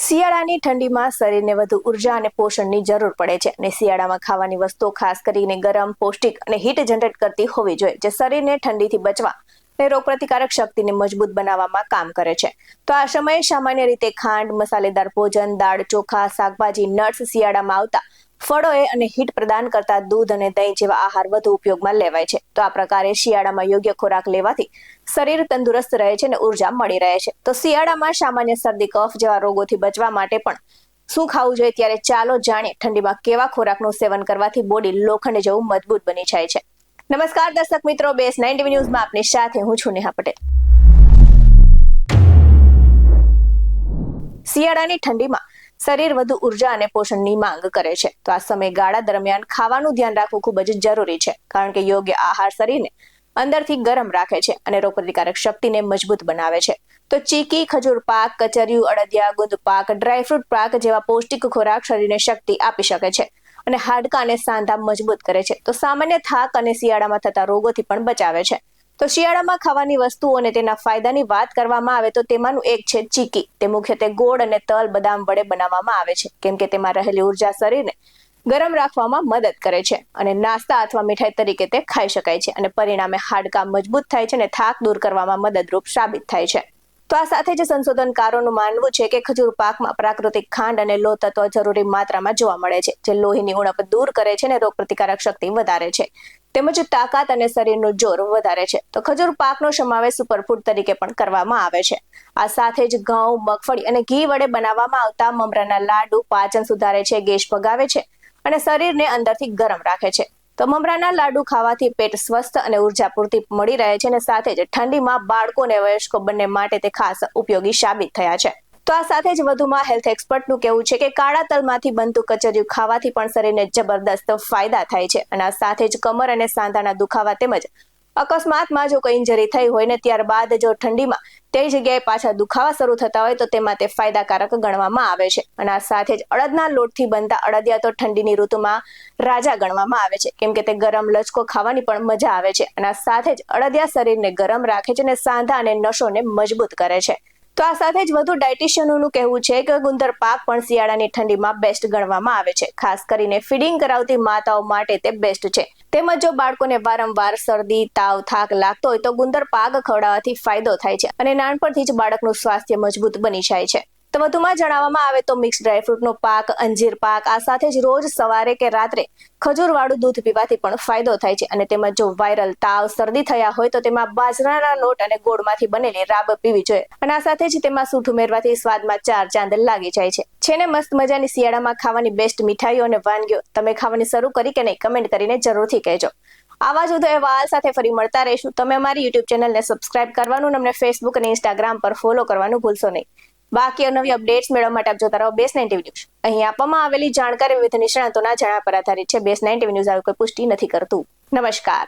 શિયાળાની ઠંડીમાં શરીરને વધુ ઉર્જા અને પોષણની જરૂર પડે છે અને શિયાળામાં ખાવાની વસ્તુઓ ખાસ કરીને ગરમ, પૌષ્ટિક અને હીટ જનરેટ કરતી હોવી જોઈએ, જે શરીરને ઠંડીથી બચવા અને રોગપ્રતિકારક શક્તિને મજબૂત બનાવવામાં કામ કરે છે. તો આ સમયે સામાન્ય રીતે ખાંડ, મસાલેદાર ભોજન, દાળ, ચોખા, શાકભાજી, નટ્સ, શિયાળામાં આવતા ફળોએ અને હીટ પ્રદાન કરતા દૂધ અને દહીં જેવા આહાર વધુ ઉપયોગમાં લેવાય છે. તો આ પ્રકારે શિયાળામાં યોગ્ય ખોરાક લેવાથી શરીર તંદુરસ્ત રહે છે અને ઉર્જા મળી રહે છે. તો શિયાળામાં સામાન્ય શરદી, કફ જેવા રોગોથી બચવા માટે પણ શું ખાવું જોઈએ, ત્યારે ચાલો જાણીએ ઠંડીમાં કેવા ખોરાકનું સેવન કરવાથી બોડી લોખંડ જેવું મજબૂત બની જાય છે. નમસ્કાર દર્શક મિત્રો, BS9 TV ન્યૂઝમાં આપની સાથે હું છું નેહા પટેલ. શિયાળાની ઠંડીમાં શરીર વધુ ઉર્જા અને પોષણની માંગ કરે છે. તો આ સમયગાળા દરમિયાન ખાવાનું ધ્યાન રાખવું ખૂબ જ જરૂરી છે, કારણ કે યોગ્ય આહાર શરીરને અંદરથી ગરમ રાખે છે અને રોગપ્રતિકારક શક્તિને મજબૂત બનાવે છે. તો ચીકી, ખજૂર પાક, કચરિયું, અડદિયા, ગુંદ પાક, ડ્રાયફ્રૂટ પાક જેવા પૌષ્ટિક ખોરાક શરીરને શક્તિ આપી શકે છે અને હાડકાં અને સાંધા મજબૂત કરે છે. તો સામાન્ય થાક અને શિયાળામાં થતા રોગોથી પણ બચાવે છે. તો શિયાળામાં ખાવાની વસ્તુઓ અને તેના ફાયદાની વાત કરવામાં આવે તો તેમાંનું એક છે ચીકી. તે મુખ્યત્વે ગોળ અને તલ, બદામ વડે બનાવવામાં આવે છે, કેમ કે તેમાં રહેલી ઉર્જા શરીરને ગરમ રાખવામાં મદદ કરે છે અને નાસ્તા અથવા મીઠાઈ તરીકે તે ખાઈ શકાય છે અને પરિણામે હાડકાં મજબૂત થાય છે અને થાક દૂર કરવામાં મદદરૂપ સાબિત થાય છે. તો આ સાથે જ સંશોધનકારોનું માનવું છે કે ખજૂર પાકમાં પ્રાકૃતિક ખાંડ અને લોહ તત્વ જરૂરી માત્રામાં જોવા મળે છે, જે લોહીની ઉણપ દૂર કરે છે અને રોગપ્રતિકારક શક્તિ વધારે છે, તેમજ તાકાત અને શરીરનું જોર વધારે છે. તો ખજૂર પાકનો સમાવેશ સુપરફૂડ તરીકે પણ કરવામાં આવે છે. આ સાથે જ ઘઉં, મગફળી અને ઘી વડે બનાવવામાં આવતા મમરાના લાડુ પાચન સુધારે છે, ગેસ ભગાવે છે અને શરીરને અંદરથી ગરમ રાખે છે. તો મમરાના લાડુ ખાવાથી પેટ સ્વસ્થ અને ઉર્જા પૂરતી મળી રહે છે અને સાથે જ ઠંડીમાં બાળકો અને વયસ્કો બંને માટે તે ખાસ ઉપયોગી સાબિત થયા છે. તો આ સાથે જ વધુમાં હેલ્થ એક્સપર્ટનું કહેવું છે કે કાળા તલમાંથી બનતું કચરિયું ખાવાથી પણ શરીરને જબરદસ્ત ફાયદા થાય છે અને આ સાથે જ કમર અને સાંધાના દુખાવા તેમજ અકસ્માતમાં જો કોઈ ઇન્જરી થઈ હોય ને ત્યારબાદ જો ઠંડીમાં તે જગ્યાએ પાછા દુખાવા શરૂ થતા હોય તો તેમાં તે ફાયદાકારક ગણવામાં આવે છે. અને આ સાથે જ અડદના લોટથી બનતા અડદિયા તો ઠંડીની ઋતુમાં રાજા ગણવામાં આવે છે, કેમ કે તે ગરમ લચકો ખાવાની પણ મજા આવે છે અને આ સાથે જ અડદિયા શરીરને ગરમ રાખે છે અને સાંધા અને નસોને મજબૂત કરે છે. તો આ સાથે જ વધુ ડાયટિશિયનોનું કહેવું છે કે ગુંદર પાક પણ શિયાળાની ઠંડીમાં બેસ્ટ ગણવામાં આવે છે, ખાસ કરીને ફીડિંગ કરાવતી માતાઓ માટે તે બેસ્ટ છે. તેમજ જો બાળકોને વારંવાર શરદી, તાવ, થાક લાગતો હોય તો ગુંદર પાક ખવડાવવાથી ફાયદો થાય છે અને નાનપણથી જ બાળકનું સ્વાસ્થ્ય મજબૂત બની જાય છે. તો વધુમાં જણાવવામાં આવે તો મિક્સ ડ્રાયફ્રૂટનો પાક, અંજીર પાક, આ સાથે જ રોજ સવારે કે રાત્રે ખજૂરવાળું દૂધ પીવાથી પણ ફાયદો થાય છે અને તેમજ જો વાયરલ તાવ, શરદી થયા હોય તો તેમાં બાજરાના લોટ અને ગોળમાંથી બનેલી રાબ પીવી જોઈએ અને આ સાથે જ તેમાં સૂંઠ ઉમેરવાથી સ્વાદમાં 4 ચાંદ લાગી જાય છે. છે ને મસ્ત મજાની શિયાળામાં ખાવાની બેસ્ટ મીઠાઈઓ અને વાનગીઓ. તમે ખાવાની શરૂ કરી કે નહીં, કમેન્ટ કરીને જરૂરથી કહેજો. આવા જ વધુ અહેવાલ સાથે ફરી મળતા રહીશું. તમે અમારી યુટ્યુબ ચેનલને સબસ્ક્રાઇબ કરવાનું અને અમને ફેસબુક અને ઇન્સ્ટાગ્રામ પર ફોલો કરવાનું ભૂલશો નહીં. બાકી નવી અપડેટ્સ મેળવવા માટે આપ જોતા રહો BS9 TV ન્યૂઝ. અહીં આપવામાં આવેલી જાણકારી વિવિધ નિષ્ણાતોના જણાવ્યા પર આધારિત છે. BS9 TV ન્યૂઝ આવી કોઈ પુષ્ટિ નથી કરતું. નમસ્કાર.